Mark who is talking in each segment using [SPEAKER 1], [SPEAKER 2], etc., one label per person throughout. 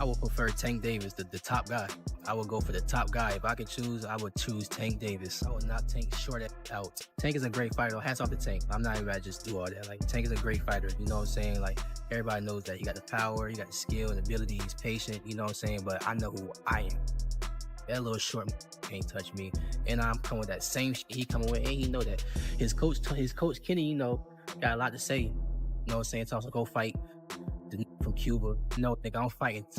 [SPEAKER 1] I would prefer Tank Davis, the top guy. I would go for the top guy. If I could choose, I would choose Tank Davis. I would not Tank short out. Tank is a great fighter. Hats off to Tank. I'm not even about to just do all that. Like, Tank is a great fighter. You know what I'm saying? Like, everybody knows that he got the power, he got the skill and ability, he's patient, you know what I'm saying? But I know who I am. That little short can't touch me. And I'm coming with that same shit he coming with, and he know that. His coach Kenny, you know, got a lot to say. You know what I'm saying? Tells him go fight the from Cuba. No, nigga,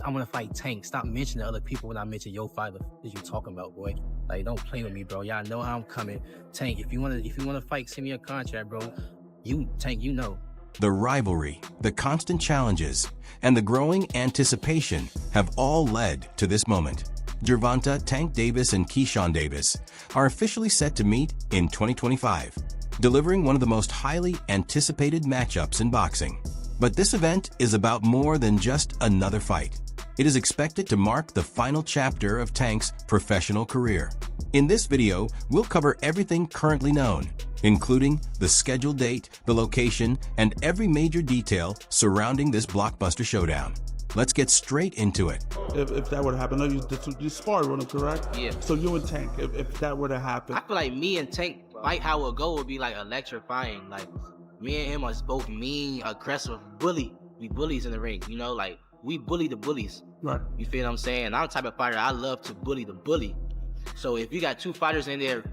[SPEAKER 1] I'm gonna fight Tank. Stop mentioning other people when I mention your fighter that you talking about, boy. Like, don't play with me, bro. Y'all know how I'm coming. Tank, if you wanna fight, send me a contract, bro. Tank, you know.
[SPEAKER 2] The rivalry, the constant challenges, and the growing anticipation have all led to this moment. Gervonta "Tank" Davis and Keyshawn Davis are officially set to meet in 2025, delivering one of the most highly anticipated matchups in boxing. But this event is about more than just another fight. It is expected to mark the final chapter of Tank's professional career. In this video, we'll cover everything currently known, including the scheduled date, the location, and every major detail surrounding this blockbuster showdown. Let's get straight into it.
[SPEAKER 3] If that were to happen, you sparred with him, correct?
[SPEAKER 1] Yeah.
[SPEAKER 3] So you and Tank, if that were to happen.
[SPEAKER 1] I feel like me and Tank fight, how it would go would be like electrifying. Like, me and him are both mean, aggressive, bully. We bullies in the ring, you know, like, we bully the bullies.
[SPEAKER 3] Right.
[SPEAKER 1] You feel what I'm saying? I'm the type of fighter, I love to bully the bully. So if you got two fighters in there,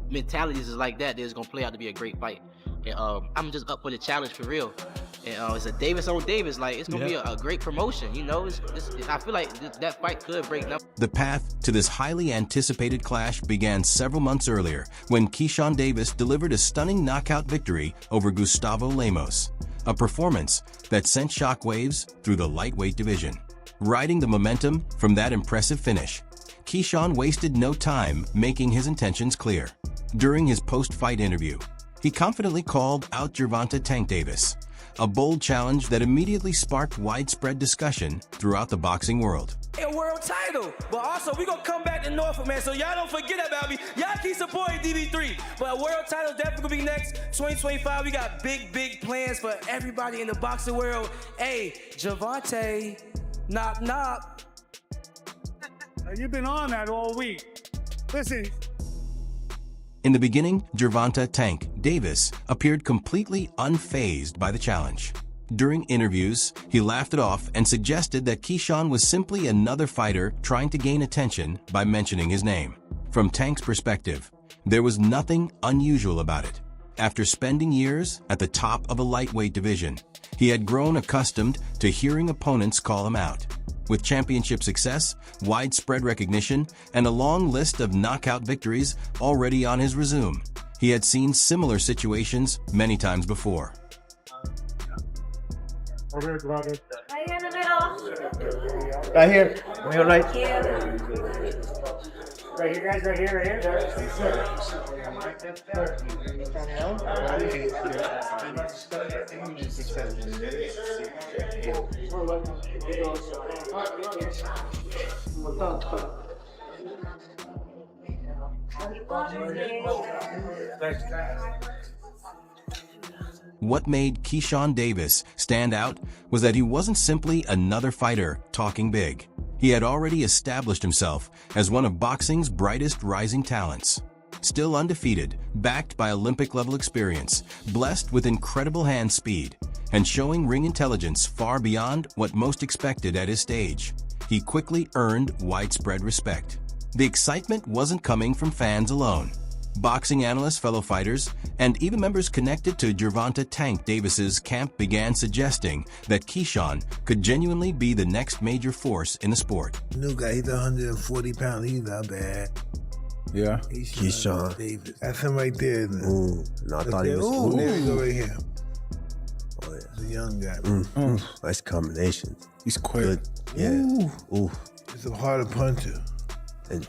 [SPEAKER 1] mentalities is like that, it's gonna play out to be a great fight. And I'm just up for the challenge for real. And it's a Davis on Davis, like, it's gonna be a great promotion, you know. I feel like that fight could break numbers.
[SPEAKER 2] The path to this highly anticipated clash began several months earlier when Keyshawn Davis delivered a stunning knockout victory over Gustavo Lemos, a performance that sent shockwaves through the lightweight division. Riding the momentum from that impressive finish, Keyshawn wasted no time making his intentions clear. During his post-fight interview, he confidently called out Gervonta "Tank" Davis, a bold challenge that immediately sparked widespread discussion throughout the boxing world.
[SPEAKER 4] A world title, but also we gonna come back to Norfolk, man, so y'all don't forget about me. Y'all keep supporting DB3, but a world title definitely gonna be next 2025. We got big plans for everybody in the boxing world. Hey, Gervonta, knock knock.
[SPEAKER 5] You've been on that all week. Listen.
[SPEAKER 2] In the beginning, Gervonta "Tank" Davis appeared completely unfazed by the challenge. During interviews, he laughed it off and suggested that Keyshawn was simply another fighter trying to gain attention by mentioning his name. From Tank's perspective, there was nothing unusual about it. After spending years at the top of a lightweight division, he had grown accustomed to hearing opponents call him out. With championship success, widespread recognition, and a long list of knockout victories already on his resume, he had seen similar situations many times before.
[SPEAKER 5] Right here
[SPEAKER 6] in the middle.
[SPEAKER 5] Right here. We're right.
[SPEAKER 6] Thank you.
[SPEAKER 5] Right here, guys. Right here.
[SPEAKER 2] What made Keyshawn Davis stand out was that he wasn't simply another fighter talking big. He had already established himself as one of boxing's brightest rising talents. Still undefeated, backed by Olympic-level experience, blessed with incredible hand speed, and showing ring intelligence far beyond what most expected at his stage, he quickly earned widespread respect. The excitement wasn't coming from fans alone. Boxing analysts, fellow fighters, and even members connected to Gervonta "Tank" Davis's camp began suggesting that Keyshawn could genuinely be the next major force in the sport.
[SPEAKER 7] New guy, he's 140 pounds, he's not bad.
[SPEAKER 8] Yeah.
[SPEAKER 7] Keyshawn Davis. That's him right there.
[SPEAKER 8] Ooh, no, I thought he was.
[SPEAKER 7] Ooh, there you go right here.
[SPEAKER 8] Oh, yeah.
[SPEAKER 7] He's a young guy.
[SPEAKER 8] Nice combination.
[SPEAKER 5] He's quick.
[SPEAKER 8] Good. Yeah. Ooh.
[SPEAKER 7] He's a harder puncher.
[SPEAKER 8] And,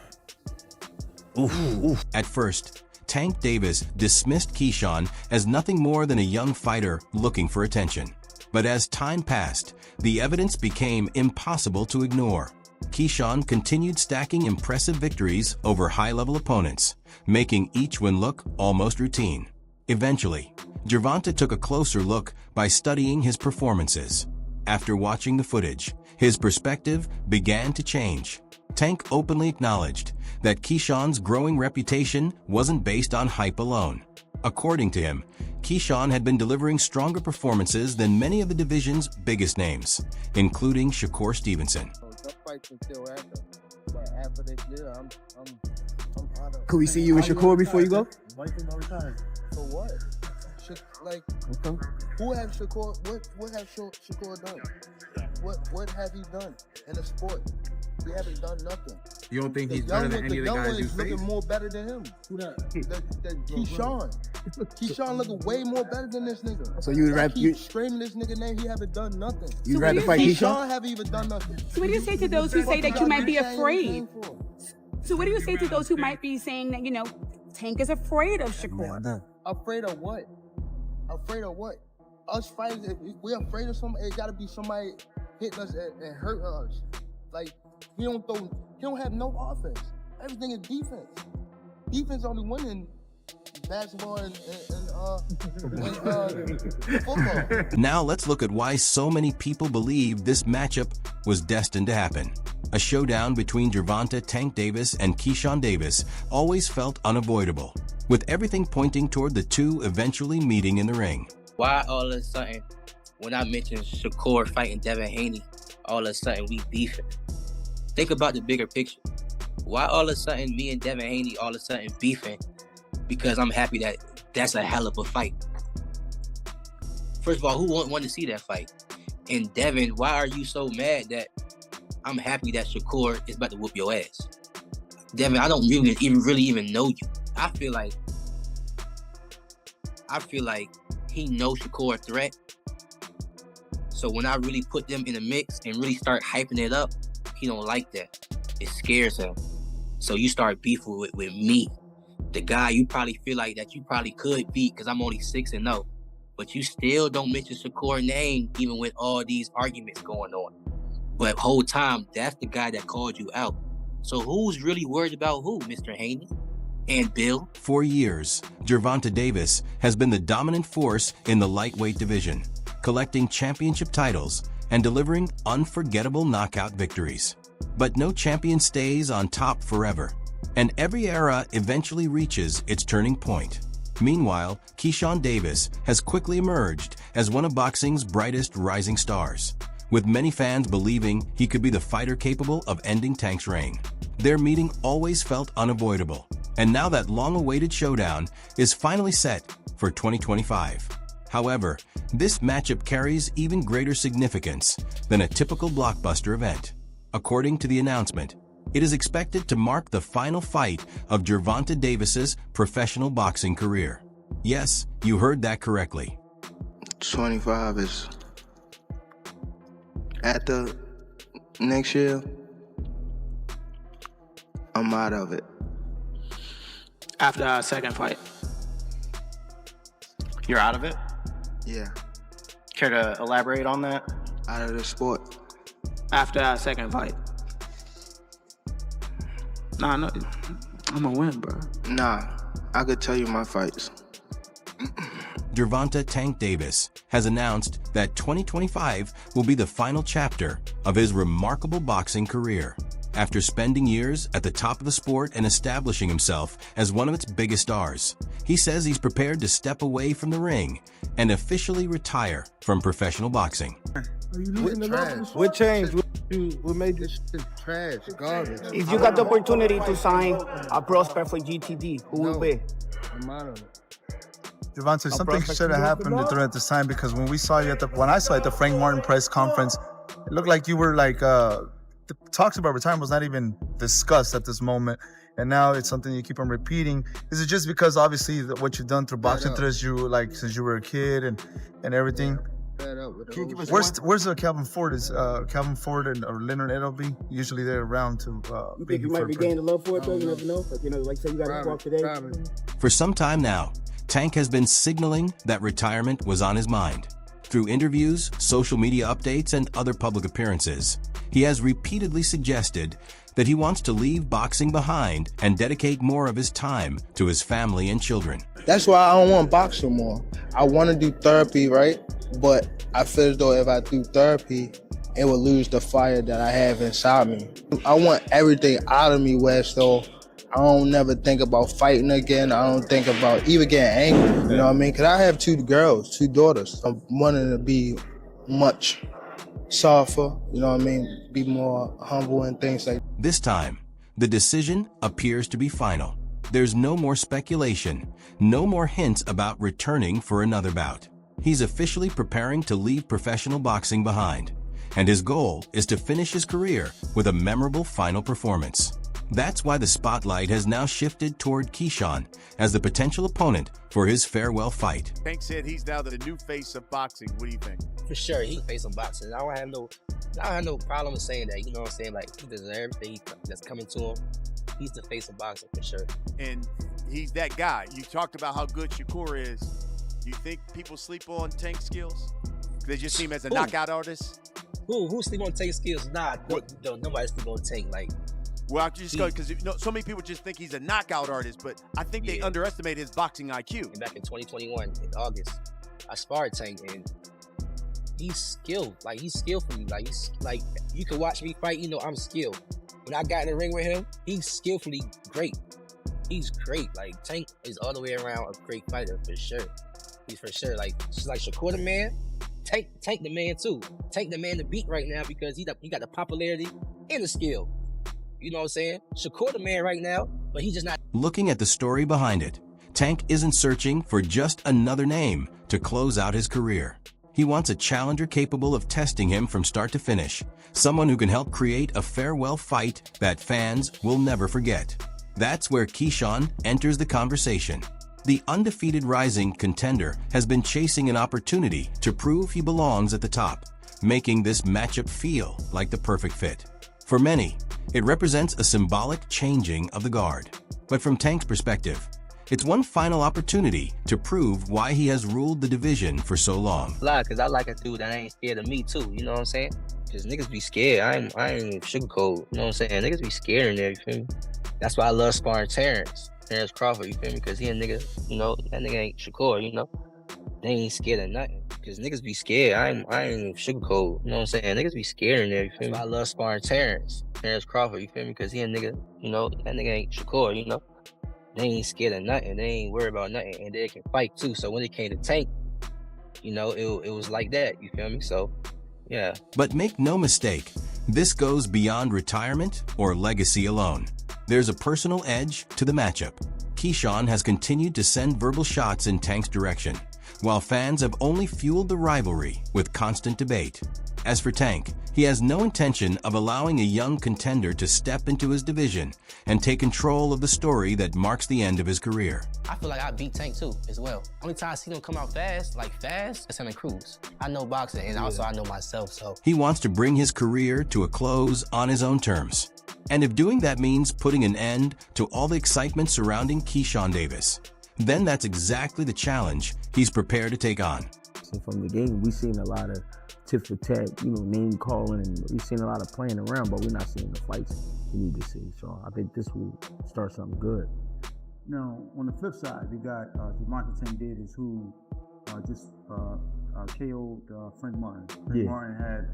[SPEAKER 2] At first, Tank Davis dismissed Keyshawn as nothing more than a young fighter looking for attention. But as time passed, the evidence became impossible to ignore. Keyshawn continued stacking impressive victories over high-level opponents, making each one look almost routine. Eventually, Gervonta took a closer look by studying his performances. After watching the footage, his perspective began to change. Tank openly acknowledged that Keyshawn's growing reputation wasn't based on hype alone. According to him, Keyshawn had been delivering stronger performances than many of the division's biggest names, including Shakur Stevenson.
[SPEAKER 9] Could we see you with Shakur before you go?
[SPEAKER 10] For what? Like, who has Shakur? What has Shakur done? What have he done in the sport? He haven't done nothing.
[SPEAKER 11] You don't think he's better than any of the guys you face?
[SPEAKER 10] Looking more better than him. Who that? Keyshawn. Keyshawn looking way more better than this nigga.
[SPEAKER 9] So you would rather
[SPEAKER 10] keep screaming this nigga name? He haven't done nothing.
[SPEAKER 9] You'd rather fight Keyshawn?
[SPEAKER 10] Keyshawn haven't even done nothing.
[SPEAKER 12] So what do you say to those who say that you might be afraid? So what do you say to those who might be saying that, you know, Tank is afraid of Shakur?
[SPEAKER 10] Afraid of what? Afraid of what? Us fighters, if we're afraid of somebody, it gotta be somebody hitting us and hurting us. Like, he don't have no offense. Everything is defense. Defense only winning basketball and football.
[SPEAKER 2] Now let's look at why so many people believe this matchup was destined to happen. A showdown between Gervonta "Tank" Davis and Keyshawn Davis always felt unavoidable, with everything pointing toward the two eventually meeting in the ring.
[SPEAKER 1] Why all of a sudden, when I mentioned Shakur fighting Devin Haney, all of a sudden we beefing? Think about the bigger picture. Why all of a sudden me and Devin Haney all of a sudden beefing? Because I'm happy that that's a hell of a fight. First of all, who wouldn't want to see that fight? And Devin, why are you so mad that I'm happy that Shakur is about to whoop your ass? Devin, I don't really even know you. I feel like he knows Shakur a threat. So when I really put them in a mix and really start hyping it up, he don't like that. It scares him. So you start beefing with me, the guy you probably feel like that you probably could beat because I'm only 6-0. But you still don't mention Shakur's name even with all these arguments going on. But whole time, that's the guy that called you out. So who's really worried about who, Mr. Haney? And Bill?
[SPEAKER 2] For years, Gervonta Davis has been the dominant force in the lightweight division, collecting championship titles and delivering unforgettable knockout victories. But no champion stays on top forever, and every era eventually reaches its turning point. Meanwhile, Keyshawn Davis has quickly emerged as one of boxing's brightest rising stars, with many fans believing he could be the fighter capable of ending Tank's reign. Their meeting always felt unavoidable, and now that long-awaited showdown is finally set for 2025. However, this matchup carries even greater significance than a typical blockbuster event. According to the announcement, it is expected to mark the final fight of Gervonta Davis's professional boxing career. Yes, you heard that correctly.
[SPEAKER 10] 25 is at the next year. I'm out of it.
[SPEAKER 11] After our second fight, you're out of it?
[SPEAKER 10] Yeah.
[SPEAKER 11] Care to elaborate on that?
[SPEAKER 10] Out of the sport.
[SPEAKER 11] After our second fight. Nah, no, I'm gonna win, bro.
[SPEAKER 10] Nah, I could tell you my fights.
[SPEAKER 2] Gervonta "Tank" Davis has announced that 2025 will be the final chapter of his remarkable boxing career. After spending years at the top of the sport and establishing himself as one of its biggest stars, he says he's prepared to step away from the ring and officially retire from professional boxing.
[SPEAKER 9] What changed? What made this shit trash, garbage? If you got the opportunity to sign a prospect for GTD, who would be?
[SPEAKER 3] I'm out of it. Gervonta, something should have happened during this time, because when I saw you at the Frank Martin press conference, it looked like you were like the talks about retirement was not even discussed at this moment, and now it's something you keep on repeating. Is it just because obviously what you've done through boxing since you were a kid and everything? Where's Calvin Ford? Is Calvin Ford or Leonard Edelby usually they're around to?
[SPEAKER 9] You think you might be gaining the love for it though? You never know. Like say you got to walk today.
[SPEAKER 2] For some time now, Tank has been signaling that retirement was on his mind. Through interviews, social media updates, and other public appearances, he has repeatedly suggested that he wants to leave boxing behind and dedicate more of his time to his family and children.
[SPEAKER 10] That's why I don't want to box no more. I want to do therapy, right? but I feel as though if I do therapy, it would lose the fire that I have inside me. I want everything out of me where so I don't never think about fighting again. I don't think about even getting angry, you know what I mean? Because I have 2 girls, 2 daughters. I'm wanting to be much softer, you know what I mean? Be more humble and things like that.
[SPEAKER 2] This time, the decision appears to be final. There's no more speculation, no more hints about returning for another bout. He's officially preparing to leave professional boxing behind, and his goal is to finish his career with a memorable final performance. That's why the spotlight has now shifted toward Keyshawn as the potential opponent for his farewell fight.
[SPEAKER 13] Tank said he's now the new face of boxing. What do you think?
[SPEAKER 1] For sure, he can face some boxing. I don't have no problem with saying that. You know what I'm saying? Like, he deserves everything that's coming to him. He's the face of boxing for sure.
[SPEAKER 13] And he's that guy. You talked about how good Shakur is. You think people sleep on Tank's skills? They just see him as a knockout artist?
[SPEAKER 1] Who sleep on Tank's skills? Nah, nobody sleep on Tank. Like,
[SPEAKER 13] well, I'm just going because so many people just think he's a knockout artist, but I think they underestimate his boxing IQ.
[SPEAKER 1] Back in 2021, in August, I sparred Tank, and he's skilled. Like, he's skillfully. Like, he's like, you can watch me fight. You know, I'm skilled. When I got in the ring with him, he's skillfully great. He's great. Like, Tank is all the way around a great fighter for sure. He's for sure like Shakur the man. Tank the man too. Tank the man to beat right now because he got the popularity and the skill. You know what I'm saying? Shakur the man right now, but he's just not.
[SPEAKER 2] Looking at the story behind it, Tank isn't searching for just another name to close out his career. He wants a challenger capable of testing him from start to finish, someone who can help create a farewell fight that fans will never forget. That's where Keyshawn enters the conversation. The undefeated rising contender has been chasing an opportunity to prove he belongs at the top, making this matchup feel like the perfect fit. For many, it represents a symbolic changing of the guard. But from Tank's perspective, it's one final opportunity to prove why he has ruled the division for so long.
[SPEAKER 1] Because I like a dude that ain't scared of me too, you know what I'm saying? Because niggas be scared. I ain't sugarcoat, you know what I'm saying? Niggas be scared in there, you feel me? That's why I love sparring Terrence Crawford, you feel me? Because he a nigga, you know, that nigga ain't Shakur, you know? They ain't scared of nothing. Because niggas be scared. I ain't sugarcoat, you know what I'm saying? Niggas be scared in there, you feel me? That's why I love sparring Terrence Crawford, you feel me? Because he a nigga, you know, that nigga ain't Shakur, you know? They ain't scared of nothing. They ain't worried about nothing. And they can fight too. So when it came to Tank, you know, it was like that, you feel me? So, yeah.
[SPEAKER 2] But make no mistake, this goes beyond retirement or legacy alone. There's a personal edge to the matchup. Keyshawn has continued to send verbal shots in Tank's direction, while fans have only fueled the rivalry with constant debate. As for Tank, he has no intention of allowing a young contender to step into his division and take control of the story that marks the end of his career.
[SPEAKER 1] I feel like I beat Tank too, as well. Only time I see him come out fast, that's him and Cruz. I know boxing, and also I know myself, so.
[SPEAKER 2] He wants to bring his career to a close on his own terms. And if doing that means putting an end to all the excitement surrounding Keyshawn Davis, then that's exactly the challenge he's prepared to take on.
[SPEAKER 14] From the game, we've seen a lot of tit for tat, you know, name calling, and we've seen a lot of playing around, but we're not seeing the fights we need to see. So I think this will start something good.
[SPEAKER 15] Now, on the flip side, you got Gervonta Davis, who just KO'd Frank Martin. Frank Martin had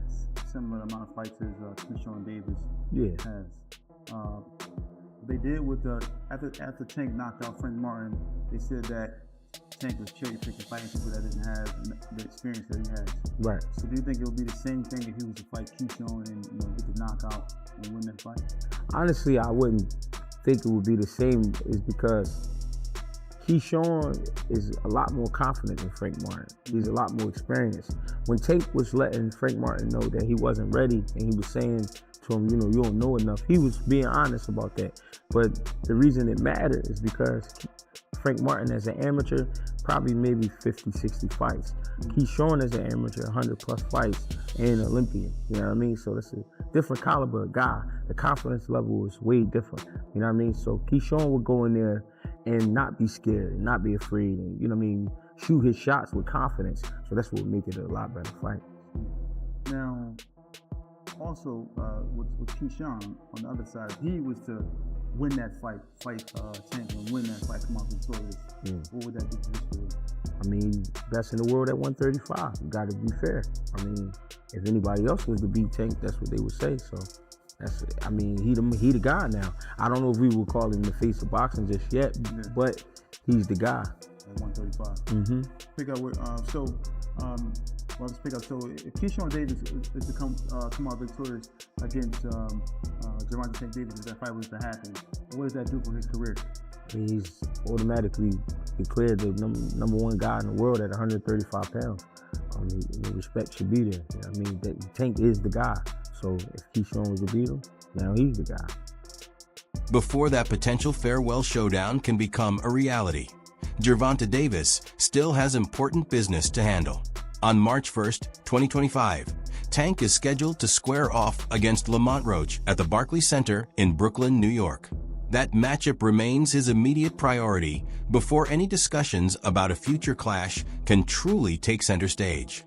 [SPEAKER 15] similar amount of fights as Keyshawn Davis has. They did with after Tank knocked out Frank Martin, they said that Tank was cherry picking fighting people that didn't have the experience that he has.
[SPEAKER 14] Right. So
[SPEAKER 15] do you think it would be the same thing if he was to fight Keyshawn and get the knockout and win that fight?
[SPEAKER 14] Honestly, I wouldn't think it would be the same, is because Keyshawn is a lot more confident than Frank Martin. He's a lot more experienced. When Tank was letting Frank Martin know that he wasn't ready, and he was saying to him, you know, you don't know enough, he was being honest about that. But the reason it mattered is because Frank Martin as an amateur, probably maybe 50, 60 fights. Keyshawn as an amateur, 100 plus fights, and an Olympian, you know what I mean? So that's a different caliber of guy. The confidence level is way different, you know what I mean? So Keyshawn would go in there and not be scared, and not be afraid, and, you know what I mean, shoot his shots with confidence. So that's what would make it a lot better fight.
[SPEAKER 15] Now, also with Keyshawn on the other side, if he was to win that fight Tank and win that fight, come out victorious, what would that do for his career?
[SPEAKER 14] I mean, best in the world at 135. You got to be fair. I mean, if anybody else was to beat Tank, that's what they would say. So, I mean, he the guy now. I don't know if we would call him the face of boxing just yet, but he's the guy.
[SPEAKER 15] At 135. Pick up with let's pick up. So if Keyshawn Davis is to come out victorious against Gervonta Davis, if that fight was to happen, what does that do for his career?
[SPEAKER 14] I mean, he's automatically declared the number one guy in the world at 135 pounds. I mean, the respect should be there. You know what I mean, Tank is the guy. So if Keyshawn was to beat him, now he's the guy.
[SPEAKER 2] Before that potential farewell showdown can become a reality, Gervonta Davis still has important business to handle. On March 1st, 2025, Tank is scheduled to square off against Lamont Roach at the Barclays Center in Brooklyn, New York. That matchup remains his immediate priority before any discussions about a future clash can truly take center stage.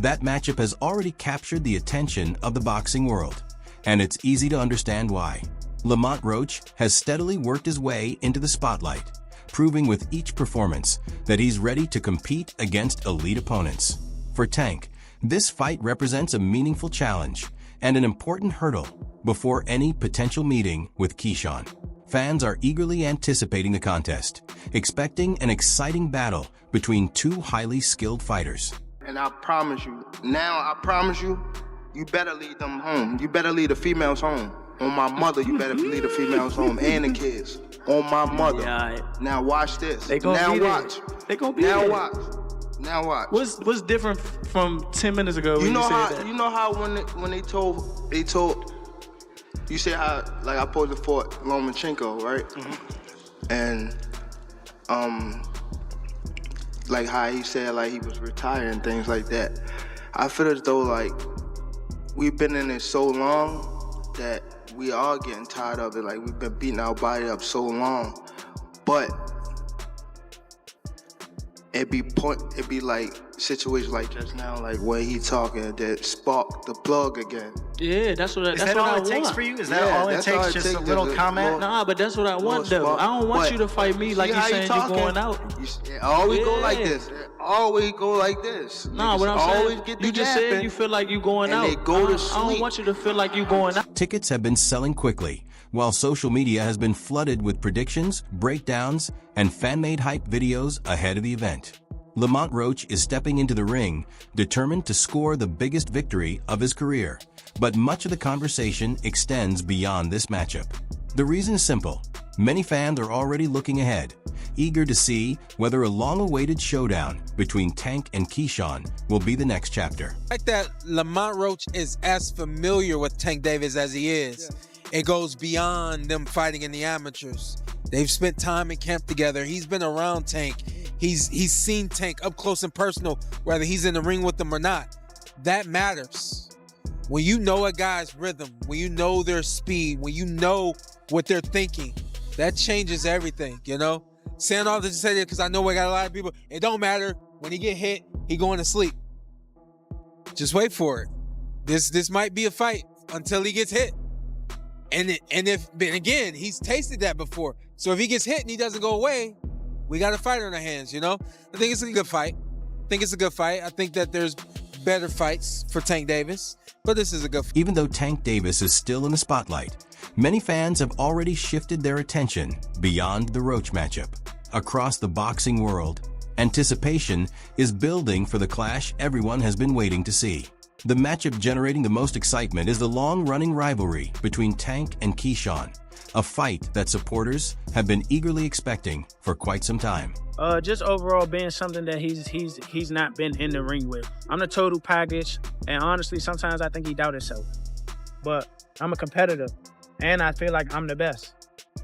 [SPEAKER 2] That matchup has already captured the attention of the boxing world, and it's easy to understand why. Lamont Roach has steadily worked his way into the spotlight, proving with each performance that he's ready to compete against elite opponents. For Tank, this fight represents a meaningful challenge and an important hurdle before any potential meeting with Keyshawn. Fans are eagerly anticipating the contest, expecting an exciting battle between two highly skilled fighters.
[SPEAKER 10] And I promise you, you better lead them home. You better lead the females home. On my mother, you better lead the females home and the kids. On my mother.
[SPEAKER 11] Yeah,
[SPEAKER 10] now watch this.
[SPEAKER 11] They gonna
[SPEAKER 10] now
[SPEAKER 11] be
[SPEAKER 10] watch.
[SPEAKER 11] There. They gonna be
[SPEAKER 10] now
[SPEAKER 11] there.
[SPEAKER 10] watch. Now watch.
[SPEAKER 11] What's different from 10 minutes ago when you said that?
[SPEAKER 10] You know how when they told you said how like I supposed to fought Lomachenko, right? And like how he said like he was retired and things like that. I feel as though like we've been in it so long that we are getting tired of it. Like we've been beating our body up so long, but it be like situations like just now, like where he talking that spark the plug again.
[SPEAKER 11] Yeah, that's what I want.
[SPEAKER 16] Is that all it takes for you? Is that all it takes? Just a little comment?
[SPEAKER 11] Nah, but that's what I want though. I don't want you to fight me like you saying you're going out.
[SPEAKER 10] It always go like this. It always go like this.
[SPEAKER 11] Nah, what I'm saying, you just said you feel like you going out.
[SPEAKER 10] They go to sleep.
[SPEAKER 11] I don't want you to feel like you going out.
[SPEAKER 2] Tickets have been selling quickly, while social media has been flooded with predictions, breakdowns, and fan-made hype videos ahead of the event. Lamont Roach is stepping into the ring, determined to score the biggest victory of his career. But much of the conversation extends beyond this matchup. The reason is simple. Many fans are already looking ahead, eager to see whether a long-awaited showdown between Tank and Keyshawn will be the next chapter.
[SPEAKER 17] Like that, Lamont Roach is as familiar with Tank Davis as he is. It goes beyond them fighting in the amateurs. They've spent time in camp together. He's been around Tank. He's seen Tank up close and personal, whether he's in the ring with them or not. That matters. When you know a guy's rhythm, when you know their speed, when you know what they're thinking, that changes everything, you know? Saying all this to say that because I know we got a lot of people, it don't matter. When he get hit, he going to sleep. Just wait for it. This might be a fight until he gets hit. And again, he's tasted that before. So if he gets hit and he doesn't go away, we got a fighter in our hands, you know? I think it's a good fight. I think that there's better fights for Tank Davis, but this is a good fight.
[SPEAKER 2] Even though Tank Davis is still in the spotlight, many fans have already shifted their attention beyond the Roach matchup. Across the boxing world, anticipation is building for the clash everyone has been waiting to see. The matchup generating the most excitement is the long-running rivalry between Tank and Keyshawn, a fight that supporters have been eagerly expecting for quite some time.
[SPEAKER 18] Just overall being something that he's not been in the ring with. I'm the total package, and honestly, sometimes I think he doubt himself. But I'm a competitor, and I feel like I'm the best.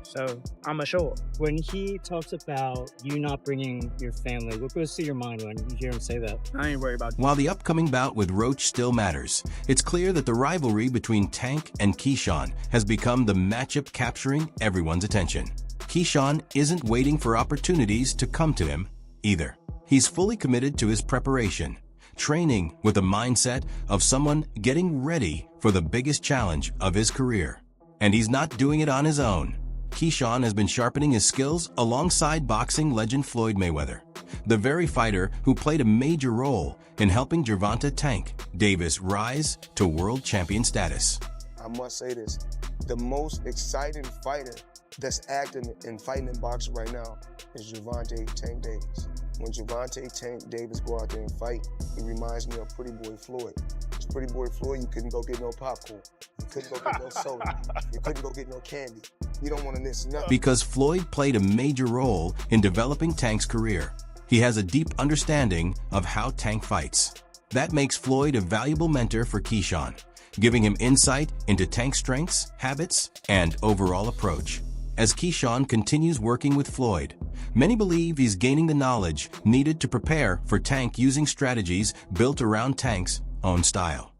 [SPEAKER 18] So I'm a show up.
[SPEAKER 19] When he talks about you not bringing your family, what goes through your mind when you hear him say that?
[SPEAKER 18] I ain't worried about you.
[SPEAKER 2] While the upcoming bout with Roach still matters, it's clear that the rivalry between Tank and Keyshawn has become the matchup capturing everyone's attention. Keyshawn isn't waiting for opportunities to come to him either. He's fully committed to his preparation, training with the mindset of someone getting ready for the biggest challenge of his career. And he's not doing it on his own. Keyshawn has been sharpening his skills alongside boxing legend Floyd Mayweather, the very fighter who played a major role in helping Gervonta "Tank" Davis rise to world champion status.
[SPEAKER 10] I must say this, the most exciting fighter that's acting and fighting in boxing right now is Gervonta "Tank" Davis. When Gervonta "Tank" Davis go out there and fight, he reminds me of Pretty Boy Floyd. It's Pretty Boy Floyd, you couldn't go get no popcorn. You couldn't go get no soda. You couldn't go get no candy. You don't want to miss nothing.
[SPEAKER 2] Because Floyd played a major role in developing Tank's career, he has a deep understanding of how Tank fights. That makes Floyd a valuable mentor for Keyshawn, giving him insight into Tank's strengths, habits, and overall approach. As Keyshawn continues working with Floyd, many believe he's gaining the knowledge needed to prepare for Tank using strategies built around Tank's own style.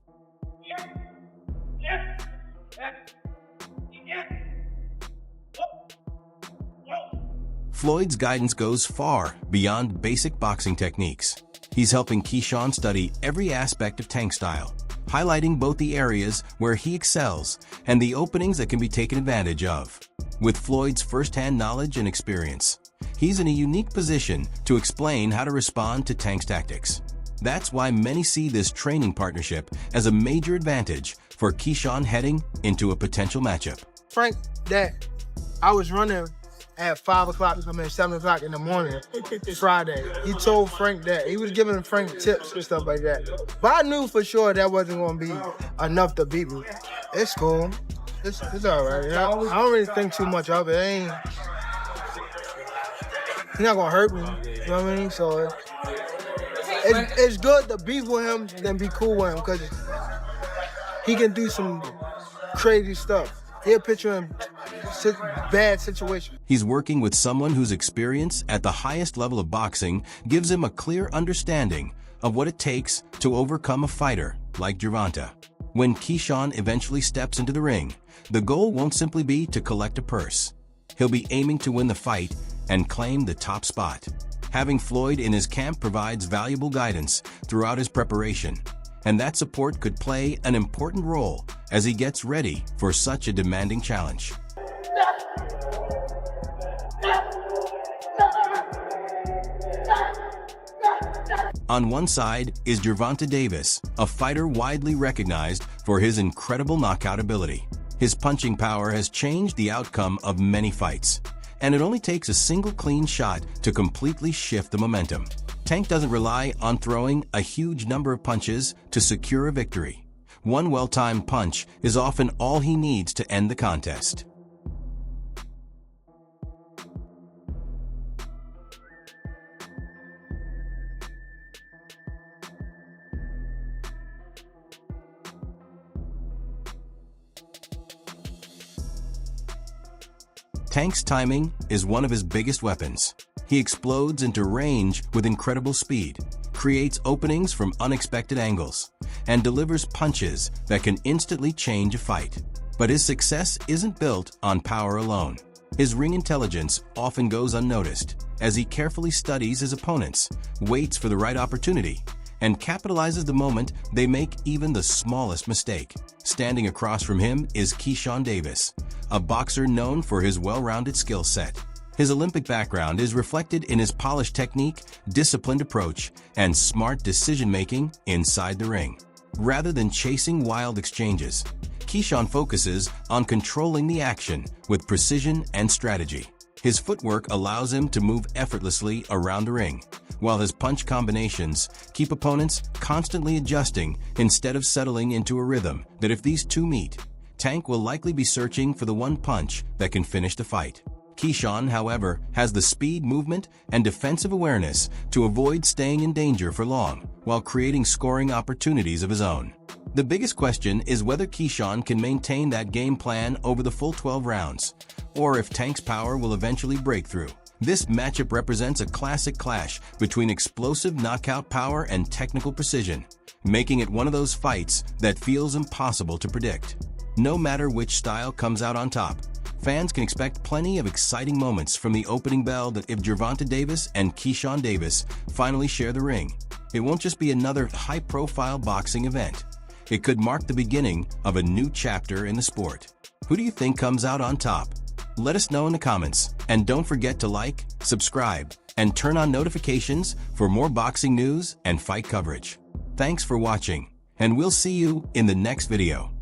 [SPEAKER 2] Floyd's guidance goes far beyond basic boxing techniques. He's helping Keyshawn study every aspect of Tank style, highlighting both the areas where he excels and the openings that can be taken advantage of. With Floyd's first-hand knowledge and experience, he's in a unique position to explain how to respond to Tank's tactics. That's why many see this training partnership as a major advantage for Keyshawn heading into a potential matchup.
[SPEAKER 9] Frank, that I was running at 5 o'clock, 7 o'clock in the morning, Friday. He told Frank that. He was giving Frank tips and stuff like that. But I knew for sure that wasn't going to be enough to beat me. It's cool. It's all right. I don't really think too much of it. He's not going to hurt me. You know what I mean? So it's good to be with him than be cool with him because he can do some crazy stuff. He'll put you in bad situations.
[SPEAKER 2] He's working with someone whose experience at the highest level of boxing gives him a clear understanding of what it takes to overcome a fighter like Gervonta. When Keyshawn eventually steps into the ring, the goal won't simply be to collect a purse. He'll be aiming to win the fight and claim the top spot. Having Floyd in his camp provides valuable guidance throughout his preparation, and that support could play an important role as he gets ready for such a demanding challenge. On one side is Gervonta Davis, a fighter widely recognized for his incredible knockout ability. His punching power has changed the outcome of many fights, and it only takes a single clean shot to completely shift the momentum. Tank doesn't rely on throwing a huge number of punches to secure a victory. One well-timed punch is often all he needs to end the contest. Tank's timing is one of his biggest weapons. He explodes into range with incredible speed, creates openings from unexpected angles, and delivers punches that can instantly change a fight. But his success isn't built on power alone. His ring intelligence often goes unnoticed as he carefully studies his opponents, waits for the right opportunity, and capitalizes the moment they make even the smallest mistake. Standing across from him is Keyshawn Davis, a boxer known for his well-rounded skill set. His Olympic background is reflected in his polished technique, disciplined approach, and smart decision-making inside the ring. Rather than chasing wild exchanges, Keyshawn focuses on controlling the action with precision and strategy. His footwork allows him to move effortlessly around the ring, while his punch combinations keep opponents constantly adjusting instead of settling into a rhythm that if these two meet, Tank will likely be searching for the one punch that can finish the fight. Keyshawn, however, has the speed, movement, and defensive awareness to avoid staying in danger for long while creating scoring opportunities of his own. The biggest question is whether Keyshawn can maintain that game plan over the full 12 rounds, or if Tank's power will eventually break through. This matchup represents a classic clash between explosive knockout power and technical precision, making it one of those fights that feels impossible to predict. No matter which style comes out on top, fans can expect plenty of exciting moments from the opening bell that if Gervonta Davis and Keyshawn Davis finally share the ring. It won't just be another high-profile boxing event. It could mark the beginning of a new chapter in the sport. Who do you think comes out on top? Let us know in the comments, and don't forget to like, subscribe, and turn on notifications for more boxing news and fight coverage. Thanks for watching, and we'll see you in the next video.